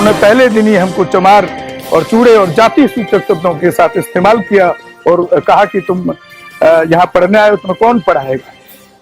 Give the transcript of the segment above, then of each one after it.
उन्होंने पहले दिन ही हमको चमार और चूड़े और जाति सूचक शब्दों के साथ इस्तेमाल किया और कहा कि तुम यहाँ पढ़ने आए हो, तुम्हें कौन पढ़ाएगा।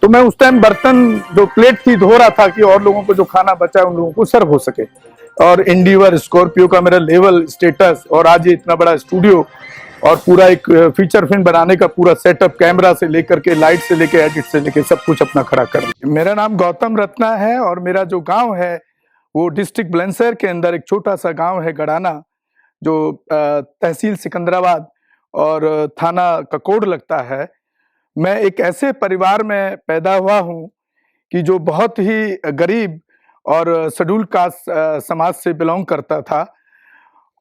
तो मैं उस टाइम बर्तन जो प्लेट थी धो रहा था कि और लोगों को जो खाना बचा उन लोगों को सर्व हो सके। और इंडिवर स्कॉर्पियो का मेरा लेवल स्टेटस और आज ये इतना बड़ा स्टूडियो और पूरा एक फीचर फिल्म बनाने का पूरा सेटअप, कैमरा से लेकर के लाइट से लेकर एडिट से लेकर सब कुछ अपना खड़ा कर दिया। मेरा नाम गौतम रत्ना है और मेरा जो गांव है वो डिस्ट्रिक्ट बुलंदशहर के अंदर एक छोटा सा गांव है गड़ाना, जो तहसील सिकंदराबाद और थाना ककोड़ लगता है। मैं एक ऐसे परिवार में पैदा हुआ हूँ कि जो बहुत ही गरीब और शेड्यूल कास्ट समाज से बिलोंग करता था।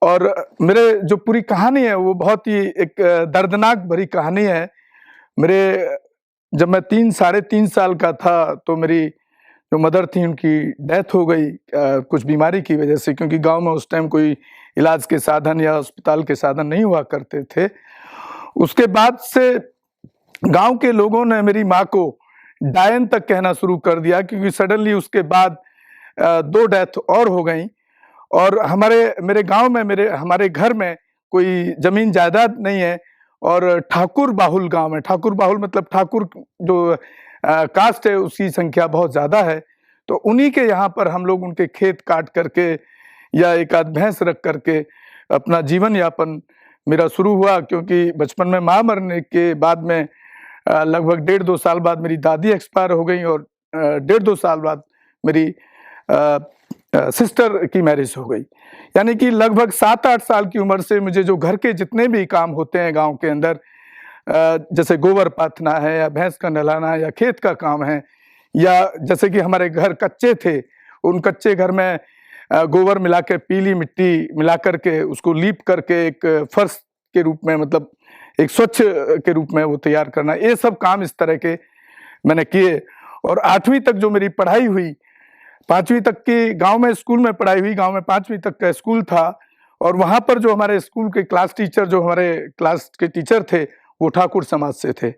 और मेरे जो पूरी कहानी है वो बहुत ही एक दर्दनाक भरी कहानी है। जब मैं 3-3.5 साल का था तो मेरी जो मदर थी उनकी डेथ हो गई कुछ बीमारी की वजह से, क्योंकि गांव में उस टाइम कोई इलाज के साधन या अस्पताल के साधन नहीं हुआ करते थे। उसके बाद से गांव के लोगों ने मेरी माँ को डायन तक कहना शुरू कर दिया, क्योंकि सडनली उसके बाद 2 डेथ और हो गई। और मेरे गांव में हमारे घर में कोई जमीन जायदाद नहीं है और ठाकुर बाहुल गांव है। ठाकुर बाहुल मतलब ठाकुर जो कास्ट है उसकी संख्या बहुत ज्यादा है। तो उन्हीं के यहाँ पर हम लोग उनके खेत काट करके या एक आध भैंस रख करके अपना जीवन यापन मेरा शुरू हुआ। क्योंकि बचपन में माँ मरने के बाद में लगभग 1.5-2 साल बाद मेरी दादी एक्सपायर हो गई और 1.5-2 साल बाद मेरी सिस्टर की मैरिज हो गई। यानी कि लगभग 7-8 साल की उम्र से मुझे जो घर के जितने भी काम होते हैं गांव के अंदर, जैसे गोबर पाथना है या भैंस का नहलाना या खेत का काम है, या जैसे कि हमारे घर कच्चे थे, उन कच्चे घर में गोबर मिला के पीली मिट्टी मिला करके उसको लीप करके एक फर्श के रूप में, मतलब एक स्वच्छ के रूप में वो तैयार करना, ये सब काम इस तरह के मैंने किए। और 8वीं तक जो मेरी पढ़ाई हुई, 5वीं तक की गांव में स्कूल में पढ़ाई हुई। गांव में 5वीं तक का स्कूल था और वहां पर जो हमारे स्कूल के क्लास टीचर, जो हमारे क्लास के टीचर थे वो ठाकुर समाज से थे।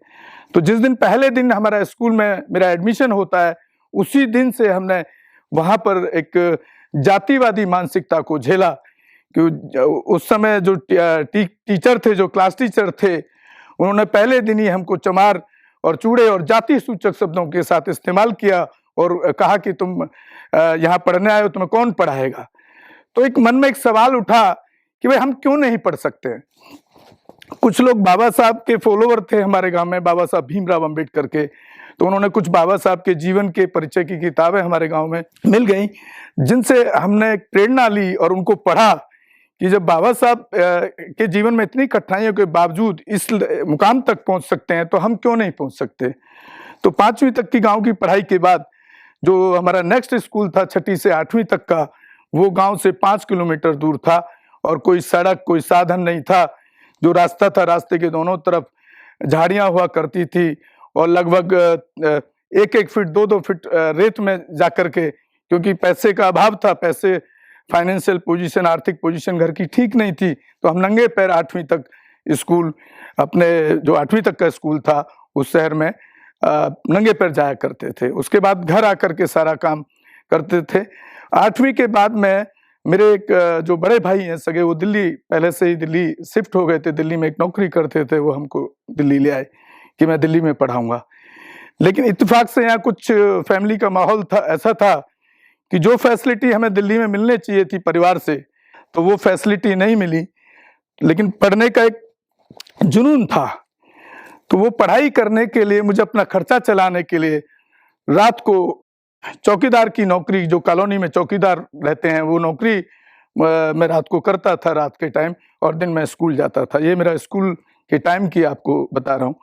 तो जिस दिन पहले दिन हमारा स्कूल में मेरा एडमिशन होता है, उसी दिन से हमने वहां पर एक जातिवादी मानसिकता को झेला। कि उस समय जो टीचर थे, जो क्लास टीचर थे, उन्होंने पहले दिन ही हमको चमार और चूड़े और जाति सूचक शब्दों के साथ इस्तेमाल किया और कहा कि तुम यहाँ पढ़ने आए हो, तुम्हें कौन पढ़ाएगा। तो एक मन में एक सवाल उठा कि भाई हम क्यों नहीं पढ़ सकते। कुछ लोग बाबा साहब के फॉलोवर थे हमारे गांव में, बाबा साहब भीमराव अंबेडकर के। तो उन्होंने कुछ बाबा साहब के जीवन के परिचय की किताबें हमारे गांव में मिल गई, जिनसे हमने प्रेरणा ली और उनको पढ़ा कि जब बाबा साहब के जीवन में इतनी कठिनाइयों के बावजूद इस मुकाम तक पहुंच सकते हैं तो हम क्यों नहीं पहुंच सकते। तो 5वीं तक की गांव की पढ़ाई के बाद जो हमारा नेक्स्ट स्कूल था 6ठी से 8वीं तक का, वो गांव से 5 किलोमीटर दूर था और कोई सड़क, कोई साधन नहीं था। जो रास्ता था, रास्ते के दोनों तरफ झाड़ियां हुआ करती थी और लगभग 1-1 फीट 2-2 फीट रेत में जाकर के, क्योंकि पैसे का अभाव था, पैसे फाइनेंशियल पोजीशन, आर्थिक पोजीशन घर की ठीक नहीं थी, तो हम नंगे पैर 8वीं तक स्कूल, अपने जो 8वीं तक का स्कूल था उस शहर में नंगे पैर जाया करते थे। उसके बाद घर आकर के सारा काम करते थे। 8वीं के बाद में मेरे एक जो बड़े भाई हैं सगे, वो दिल्ली पहले से ही दिल्ली शिफ्ट हो गए थे, दिल्ली में एक नौकरी करते थे, वो हमको दिल्ली ले आए कि मैं दिल्ली में पढ़ाऊंगा। लेकिन इत्तेफाक से यहाँ कुछ फैमिली का माहौल था, ऐसा था कि जो फैसिलिटी हमें दिल्ली में मिलने चाहिए थी परिवार से, तो वो फैसिलिटी नहीं मिली। लेकिन पढ़ने का एक जुनून था, तो वो पढ़ाई करने के लिए, मुझे अपना खर्चा चलाने के लिए रात को चौकीदार की नौकरी, जो कॉलोनी में चौकीदार रहते हैं, वो नौकरी मैं रात को करता था रात के टाइम, और दिन में स्कूल जाता था। ये मेरा स्कूल के टाइम की आपको बता रहा हूँ।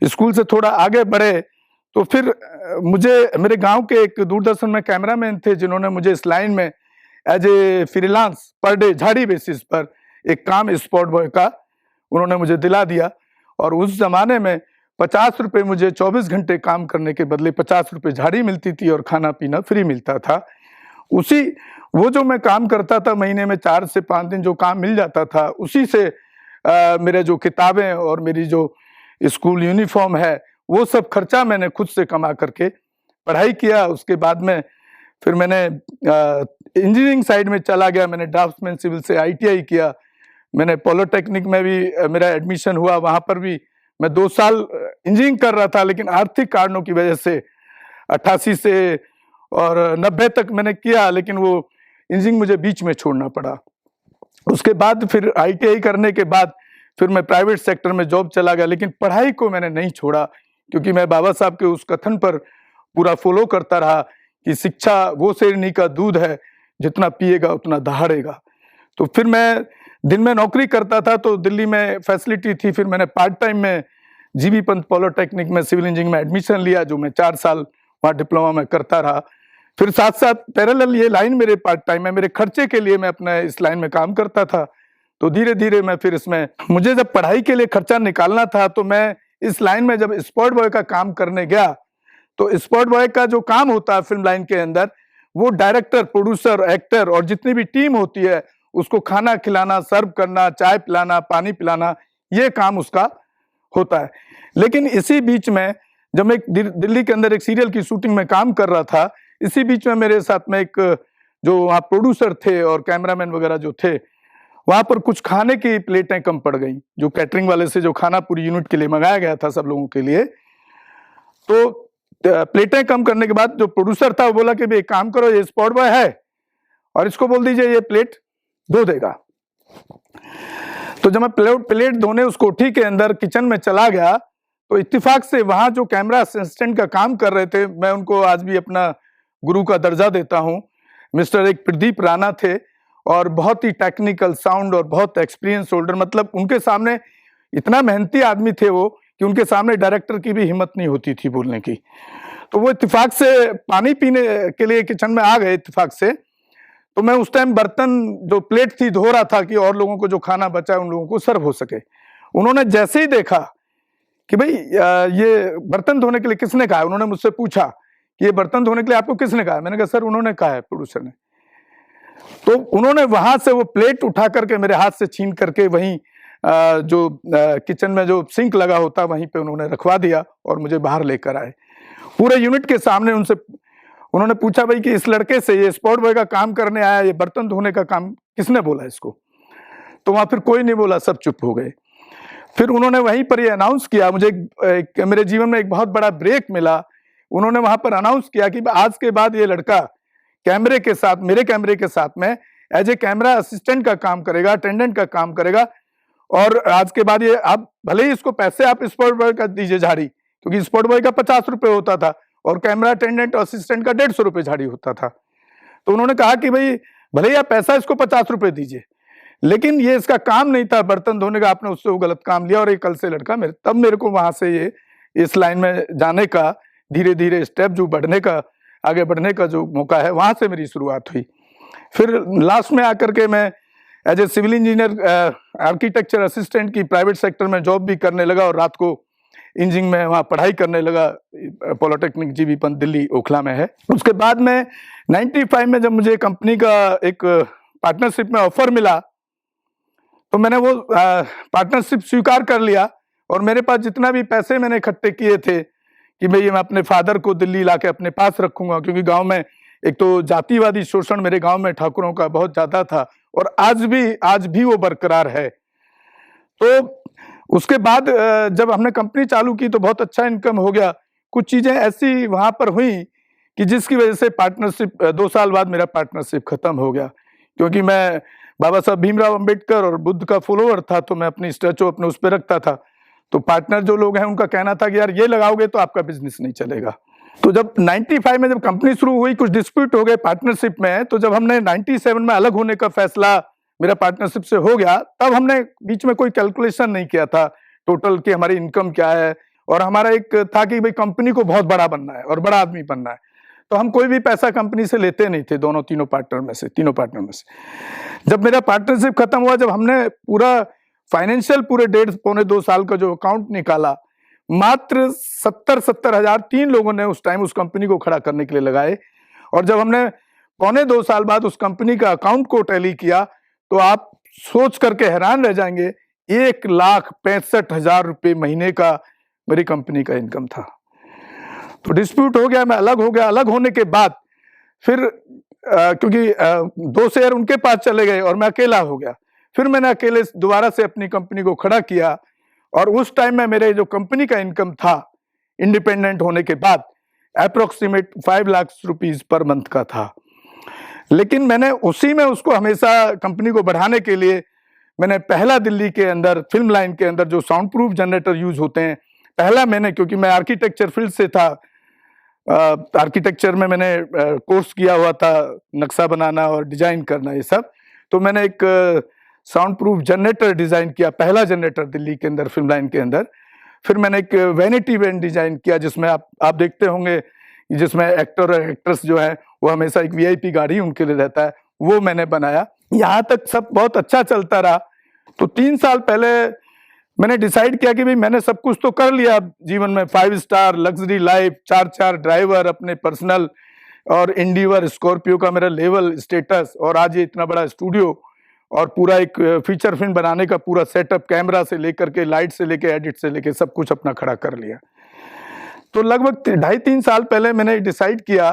स्कूल से थोड़ा आगे बढ़े तो फिर मेरे गांव के एक दूरदर्शन में कैमरामैन थे, जिन्होंने मुझे इस लाइन में as a freelance per day झाड़ी बेसिस पर एक काम स्पॉट बॉय का उन्होंने मुझे दिला दिया। और उस जमाने में 50 रुपये मुझे 24 घंटे काम करने के बदले 50 रुपये झाड़ी मिलती थी और खाना पीना फ्री मिलता था। वो जो मैं काम करता था, महीने में 4 से 5 दिन जो काम मिल जाता था, उसी से मेरे जो किताबें और मेरी जो स्कूल यूनिफॉर्म है, वो सब खर्चा मैंने खुद से कमा करके पढ़ाई किया। उसके बाद में फिर मैंने इंजीनियरिंग साइड में चला गया। मैंने ड्राफ्ट्समैन सिविल से ITI किया। मैंने पॉलिटेक्निक में भी मेरा एडमिशन हुआ, वहां पर भी मैं 2 साल इंजीनियरिंग कर रहा था, लेकिन आर्थिक कारणों की वजह से 88 से और 90 तक मैंने किया, लेकिन वो इंजीनियरिंग मुझे बीच में छोड़ना पड़ा। उसके बाद फिर ITI करने के बाद फिर मैं प्राइवेट सेक्टर में जॉब चला गया, लेकिन पढ़ाई को मैंने नहीं छोड़ा, क्योंकि मैं बाबा साहब के उस कथन पर पूरा फॉलो करता रहा कि शिक्षा वो शेरनी का दूध है, जितना पिएगा उतना दहाड़ेगा। तो फिर मैं दिन में नौकरी करता था, तो दिल्ली में फैसिलिटी थी, फिर मैंने पार्ट टाइम में GV पंत पॉलिटेक्निक में सिविल इंजीनियरिंग में एडमिशन लिया, जो मैं 4 साल वहाँ डिप्लोमा में करता रहा। फिर साथ साथ पैरेलल ये लाइन मेरे पार्ट टाइम है, मेरे खर्चे के लिए मैं अपना इस लाइन में काम करता था। तो धीरे धीरे मैं फिर इसमें, मुझे जब पढ़ाई के लिए खर्चा निकालना था, तो मैं इस लाइन में जब स्पॉट बॉय का काम करने गया, तो स्पॉट बॉय का जो काम होता है फिल्म लाइन के अंदर, वो डायरेक्टर, प्रोड्यूसर, एक्टर और जितनी भी टीम होती है उसको खाना खिलाना, सर्व करना, चाय पिलाना, पानी पिलाना, ये काम उसका होता है। लेकिन इसी बीच में जब मैं दिल्ली के अंदर एक सीरियल की शूटिंग में काम कर रहा था, इसी बीच में मेरे साथ में एक जो वहाँ प्रोड्यूसर थे और कैमरामैन वगैरह जो थे, वहां पर कुछ खाने की प्लेटें कम पड़ गई, जो कैटरिंग वाले से जो खाना पूरी यूनिट के लिए मंगाया गया था सब लोगों के लिए। तो प्लेटें कम करने के बाद जो प्रोड्यूसर था वो बोला कि भाई एक काम करो, ये स्पॉट बॉय है और इसको बोल दीजिए ये प्लेट धो देगा। तो जब मैं प्लेट धोने उस कोठी के अंदर किचन में चला गया, तो इत्तेफाक से वहां जो कैमरा असिस्टेंट का काम कर रहे थे, मैं उनको आज भी अपना गुरु का दर्जा देता हूं, मिस्टर एक प्रदीप राणा थे, और बहुत ही टेक्निकल, साउंड और बहुत एक्सपीरियंस होल्डर, मतलब उनके सामने इतना मेहनती आदमी थे वो कि उनके सामने डायरेक्टर की भी हिम्मत नहीं होती थी बोलने की। तो वो इत्तेफाक से पानी पीने के लिए किचन में आ गए इत्तेफाक से। तो मैं उस टाइम बर्तन जो प्लेट थी धो रहा था कि और लोगों को जो खाना बचा है उन लोगों को सर्व हो सके। उन्होंने जैसे ही देखा कि भाई ये बर्तन धोने के लिए किसने कहा है, उन्होंने मुझसे पूछा कि ये बर्तन धोने के लिए आपको किसने कहा है। मैंने कहा सर उन्होंने कहा है, प्रोड्यूसर ने। तो उन्होंने वहां से वो प्लेट उठा करके मेरे हाथ से छीन करके वहीं जो किचन में जो सिंक लगा होता वहीं पे उन्होंने रखवा दिया और मुझे बाहर लेकर आए पूरे यूनिट के सामने। उन्होंने पूछा भाई कि इस लड़के से, ये स्पॉट बॉय का काम करने आया, ये बर्तन धोने का काम किसने बोला इसको। तो वहां फिर कोई नहीं बोला, सब चुप हो गए। फिर उन्होंने वहीं पर ये अनाउंस किया, मुझे मेरे जीवन में एक बहुत बड़ा ब्रेक मिला। उन्होंने वहां पर अनाउंस किया कि आज के बाद ये लड़का कैमरे के साथ, मेरे कैमरे के साथ में एज ए कैमरा असिस्टेंट का काम करेगा, अटेंडेंट का काम करेगा, और आज के बाद ये आप भले ही इसको पैसे आप स्पॉट बॉय का दीजिए झाड़ी, क्योंकि स्पॉट बॉय का 50 रुपए होता था और कैमरा अटेंडेंट और असिस्टेंट का 150 रुपए झाड़ी होता था। तो उन्होंने कहा कि भाई भले ही आप पैसा इसको 50 रुपए दीजिए, लेकिन ये इसका काम नहीं था बर्तन धोने का, आपने उससे वो गलत काम लिया और ये कल से लड़का तब मेरे को वहां से ये इस लाइन में जाने का, धीरे धीरे स्टेप जो बढ़ने का, आगे बढ़ने का जो मौका है, वहां से मेरी शुरुआत हुई। फिर लास्ट में आकर के मैं as a civil engineer architecture assistant की प्राइवेट सेक्टर में जॉब भी करने लगा और रात को इंजीनियरिंग में वहाँ पढ़ाई करने लगा। पॉलिटेक्निक GV पंत दिल्ली ओखला में है। उसके बाद में 95 में जब मुझे कंपनी का एक पार्टनरशिप में ऑफर मिला, तो मैंने वो पार्टनरशिप स्वीकार कर लिया और मेरे पास जितना भी पैसे मैंने इकट्ठे किए थे कि भाई मैं अपने फादर को दिल्ली लाके अपने पास रखूंगा, क्योंकि गांव में एक तो जातिवादी शोषण मेरे गांव में ठाकुरों का बहुत ज्यादा था और आज भी वो बरकरार है। तो उसके बाद जब हमने कंपनी चालू की तो बहुत अच्छा इनकम हो गया। कुछ चीजें ऐसी वहां पर हुई कि जिसकी वजह से पार्टनरशिप 2 साल बाद मेरा पार्टनरशिप खत्म हो गया, क्योंकि मैं बाबा साहब भीमराव अंबेडकर और बुद्ध का फॉलोअर था, तो मैं अपनी स्टैचू अपने उस पर रखता था। तो पार्टनर जो लोग हैं उनका कहना था कि यार ये लगाओगे तो आपका बिजनेस नहीं चलेगा। तो जब 95 में जब कंपनी शुरू हुई, कुछ डिस्प्यूट हो गए पार्टनरशिप में, तो जब हमने 97 में अलग होने का फैसला मेरा पार्टनरशिप से हो गया, तब हमने बीच में कोई कैलकुलेशन नहीं किया था टोटल कि हमारी इनकम क्या है, और हमारा एक था कि भाई कंपनी को बहुत बड़ा बनना है और बड़ा आदमी बनना है। तो हम कोई भी पैसा कंपनी से लेते नहीं थे, तीनों पार्टनर में से। जब मेरा पार्टनरशिप खत्म हुआ, जब हमने पूरा फाइनेंशियल पूरे 1.5-2 साल का जो अकाउंट निकाला, मात्र 70 हजार 3 लोगों ने उस टाइम उस कंपनी को खड़ा करने के लिए लगाए। और जब हमने 1.25 साल बाद उस कंपनी का अकाउंट को टैली किया, तो आप सोच करके हैरान रह जाएंगे, 1,65,000 रुपये महीने का मेरी कंपनी का इनकम था। तो डिस्प्यूट हो गया, मैं अलग हो गया। अलग होने के बाद फिर क्योंकि 2 शेयर उनके पास चले गए और मैं अकेला हो गया। फिर मैंने अकेले दोबारा से अपनी कंपनी को खड़ा किया और उस टाइम में मेरे जो कंपनी का इनकम था इंडिपेंडेंट होने के बाद approximate 5 lakh rupees per month का था। लेकिन मैंने उसी में उसको हमेशा कंपनी को बढ़ाने के लिए मैंने पहला दिल्ली के अंदर फिल्म लाइन के अंदर जो साउंड प्रूफ जनरेटर यूज होते हैं, पहला मैंने, क्योंकि मैं आर्किटेक्चर फील्ड से था, आर्किटेक्चर में मैंने कोर्स किया हुआ था, नक्शा बनाना और डिजाइन करना ये सब, तो मैंने एक साउंड प्रूफ जनरेटर डिजाइन किया, पहला जनरेटर दिल्ली के अंदर फिल्म लाइन के अंदर। फिर मैंने एक वैनिटी वैन डिजाइन किया जिसमें आप देखते होंगे, जिसमें एक्टर और एक्ट्रेस जो है वो हमेशा एक वीआईपी गाड़ी उनके लिए रहता है, वो मैंने बनाया। यहाँ तक सब बहुत अच्छा चलता रहा। तो 3 साल पहले मैंने डिसाइड किया कि भाई मैंने सब कुछ तो कर लिया जीवन में, 5 स्टार लग्जरी लाइफ, 4 ड्राइवर अपने पर्सनल, और इंडिवर स्कॉर्पियो का मेरा लेवल स्टेटस, और आज ये इतना बड़ा स्टूडियो और पूरा एक फीचर फिल्म बनाने का पूरा सेटअप, कैमरा से लेकर के लाइट से लेके एडिट से लेके सब कुछ अपना खड़ा कर लिया। तो लगभग 2.5-3 साल पहले मैंने डिसाइड किया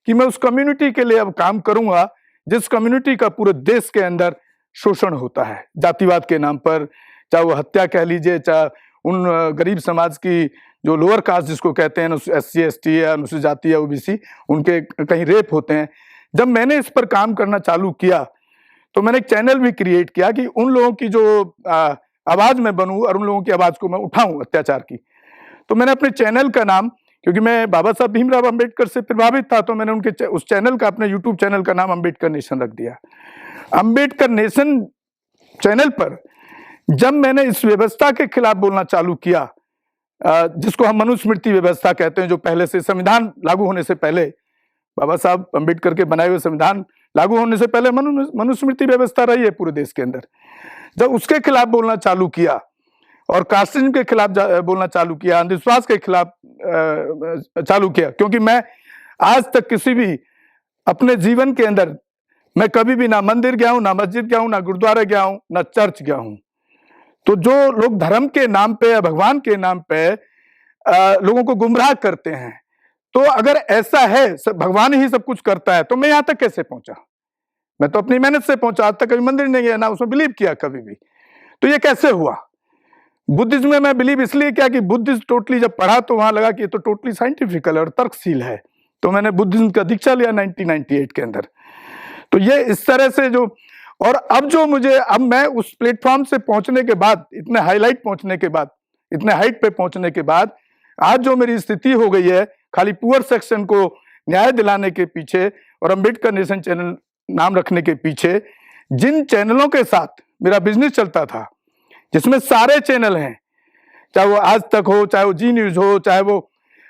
कि मैं उस कम्युनिटी के लिए अब काम करूंगा जिस कम्युनिटी का पूरे देश के अंदर शोषण होता है जातिवाद के नाम पर, चाहे वो हत्या कह लीजिए, चाहे उन गरीब समाज की जो लोअर कास्ट जिसको कहते हैं, SC ST या अनुसूचित जाति या OBC, उनके कहीं रेप होते हैं। जब मैंने इस पर काम करना चालू किया तो मैंने एक चैनल भी क्रिएट किया कि उन लोगों की जो आवाज में बनूं और उन लोगों की आवाज को मैं उठाऊं अत्याचार की। तो मैंने अपने चैनल का नाम, क्योंकि मैं बाबा साहब भीमराव अंबेडकर से प्रभावित था, तो मैंने उनके उस चैनल का, अपने यूट्यूब चैनल का नाम अंबेडकर नेशन रख दिया। अंबेडकर नेशन चैनल पर जब मैंने इस व्यवस्था के खिलाफ बोलना चालू किया, जिसको हम मनुस्मृति व्यवस्था कहते हैं, जो पहले से संविधान लागू होने से पहले, बाबा साहब अंबेडकर के बनाए हुए संविधान लागू होने से पहले मनुस्मृति व्यवस्था रही है पूरे देश के अंदर, जब उसके खिलाफ बोलना चालू किया और कास्टिज्म के खिलाफ बोलना चालू किया, अंधविश्वास के खिलाफ चालू किया, क्योंकि मैं आज तक किसी भी अपने जीवन के अंदर मैं कभी भी ना मंदिर गया हूं, ना मस्जिद गया हूं, ना गुरुद्वारा गया हूं, ना चर्च गया हूं। तो जो लोग धर्म के नाम पे या भगवान के नाम पे लोगों को गुमराह करते हैं, तो अगर ऐसा है भगवान ही सब कुछ करता है, तो मैं यहां तक कैसे पहुंचा? मैं तो अपनी मेहनत से पहुंचा, आज तक कभी मंदिर नहीं गया, ना उसमें बिलीव किया कभी भी। तो ये कैसे हुआ? बुद्धिज्म में मैं बिलीव इसलिए किया कि बुद्धिज्म टोटली जब पढ़ा तो वहां लगा कि ये तो टोटली साइंटिफिकल और तर्कशील है, तो मैंने बुद्धिज्म का दीक्षा लिया 1998 के अंदर। तो ये इस तरह से जो, और अब मैं उस प्लेटफॉर्म से पहुंचने के बाद, इतने हाईलाइट पहुंचने के बाद, इतने हाइट पे पहुंचने के बाद, आज जो मेरी स्थिति हो गई है, खाली पुअर सेक्शन को न्याय दिलाने के पीछे और अंबेडकर नेशन चैनल नाम रखने के पीछे, जिन चैनलों के साथ मेरा बिजनेस चलता था, जिसमें सारे चैनल हैं, चाहे वो आज तक हो, चाहे वो जी न्यूज हो, चाहे वो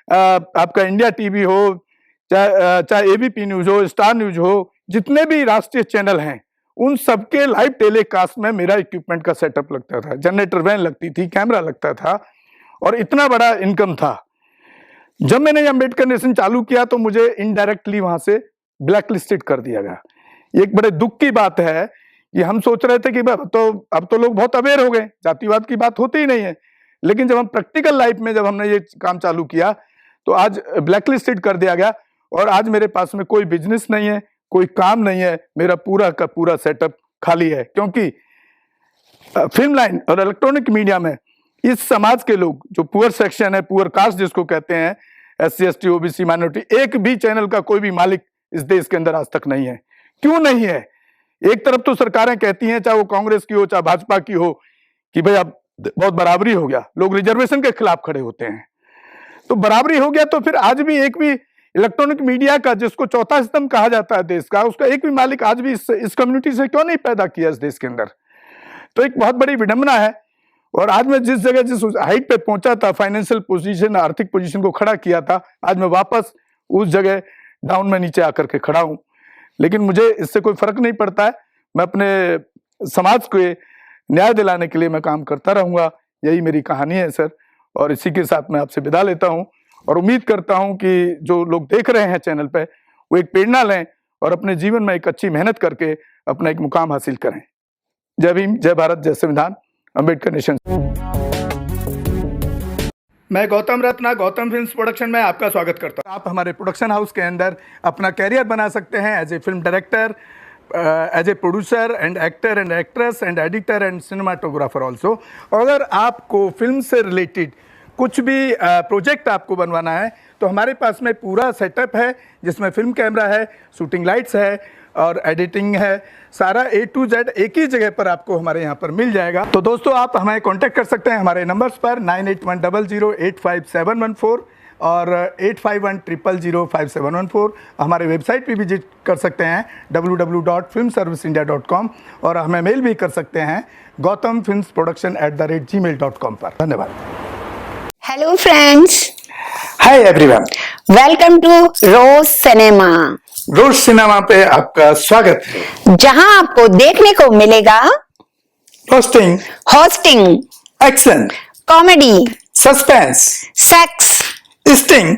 आपका इंडिया टीवी हो, चाहे ABP न्यूज हो, स्टार न्यूज हो, जितने भी राष्ट्रीय चैनल हैं, उन सबके लाइव टेलीकास्ट में मेरा इक्विपमेंट का सेटअप लगता था, जनरेटर वैन लगती थी, कैमरा लगता था, और इतना बड़ा इनकम था। जब मैंने अंबेडकर नेशन चालू किया तो मुझे इनडायरेक्टली वहां से ब्लैक लिस्टेड कर दिया गया। एक बड़े दुख की बात है कि हम सोच रहे थे कि अब तो लोग बहुत अवेयर हो गए, जातिवाद की बात होती ही नहीं है, लेकिन जब हम प्रैक्टिकल लाइफ में जब हमने ये काम चालू किया तो आज ब्लैक लिस्टेड कर दिया गया, और आज मेरे पास में कोई बिजनेस नहीं है, कोई काम नहीं है, मेरा पूरा का पूरा सेटअप खाली है। क्योंकि फिल्म लाइन और इलेक्ट्रॉनिक मीडिया में इस समाज के लोग, जो पुअर सेक्शन है, पुअर कास्ट जिसको कहते हैं, SC ST OBC माइनॉरिटी, एक भी चैनल का कोई भी मालिक इस देश के अंदर आज तक नहीं है। क्यों नहीं है? एक तरफ तो सरकारें कहती हैं, चाहे वो कांग्रेस की हो चाहे भाजपा की हो, कि भाई अब बहुत बराबरी हो गया, लोग रिजर्वेशन के खिलाफ खड़े होते हैं। तो बराबरी हो गया तो फिर आज भी एक भी इलेक्ट्रॉनिक मीडिया का, जिसको चौथा स्तंभ कहा जाता है देश का, उसका एक भी मालिक आज भी इस कम्युनिटी से क्यों नहीं पैदा किया इस देश के अंदर? तो एक बहुत बड़ी विडंबना है। और आज मैं जिस जगह, जिस हाइट पे पहुंचा था, फाइनेंशियल पोजीशन, आर्थिक पोजीशन को खड़ा किया था, आज मैं वापस उस जगह डाउन में नीचे आकर के खड़ा हूं। लेकिन मुझे इससे कोई फर्क नहीं पड़ता है, मैं अपने समाज को न्याय दिलाने के लिए मैं काम करता रहूंगा। यही मेरी कहानी है सर, और इसी के साथ मैं आपसे विदा लेता हूं, और उम्मीद करता हूं कि जो लोग देख रहे हैं चैनल पे, वो एक प्रेरणा लें और अपने जीवन में एक अच्छी मेहनत करके अपना एक मुकाम हासिल करें। जय भीम, जय भारत, जय संविधान, अंबेडकर नेशन। मैं गौतम रत्ना गौतम फिल्म्स प्रोडक्शन में आपका स्वागत करता हूँ। आप हमारे प्रोडक्शन हाउस के अंदर अपना कैरियर बना सकते हैं as a film director, as a producer and actor and actress and editor and cinematographer also. अगर आपको फिल्म से रिलेटेड कुछ भी प्रोजेक्ट आपको बनवाना है तो हमारे पास में पूरा सेटअप है, जिसमें फिल्म कैमरा है, शूटिंग लाइट्स है और एडिटिंग है। सारा A to Z एक ही जगह पर आपको हमारे यहाँ पर मिल जाएगा। तो दोस्तों आप हमें कांटेक्ट कर सकते हैं हमारे नंबर्स पर 9810085714 और 8510005714। हमारे वेबसाइट पे विजिट कर सकते हैं www.filmserviceindia.com और हमें मेल भी कर सकते हैं gautamfilmsproduction@gmail.com पर। धन्यवाद। Hello friends, hi everyone, welcome to Rose cinema. Rose cinema पे आपका स्वागत है, जहां आपको देखने को मिलेगा hosting, action, comedy, suspense, sex, sting,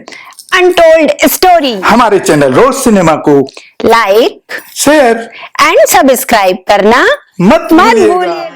untold story. हमारे चैनल रोज सिनेमा को लाइक, शेयर एंड सब्सक्राइब करना मत भूलिएगा।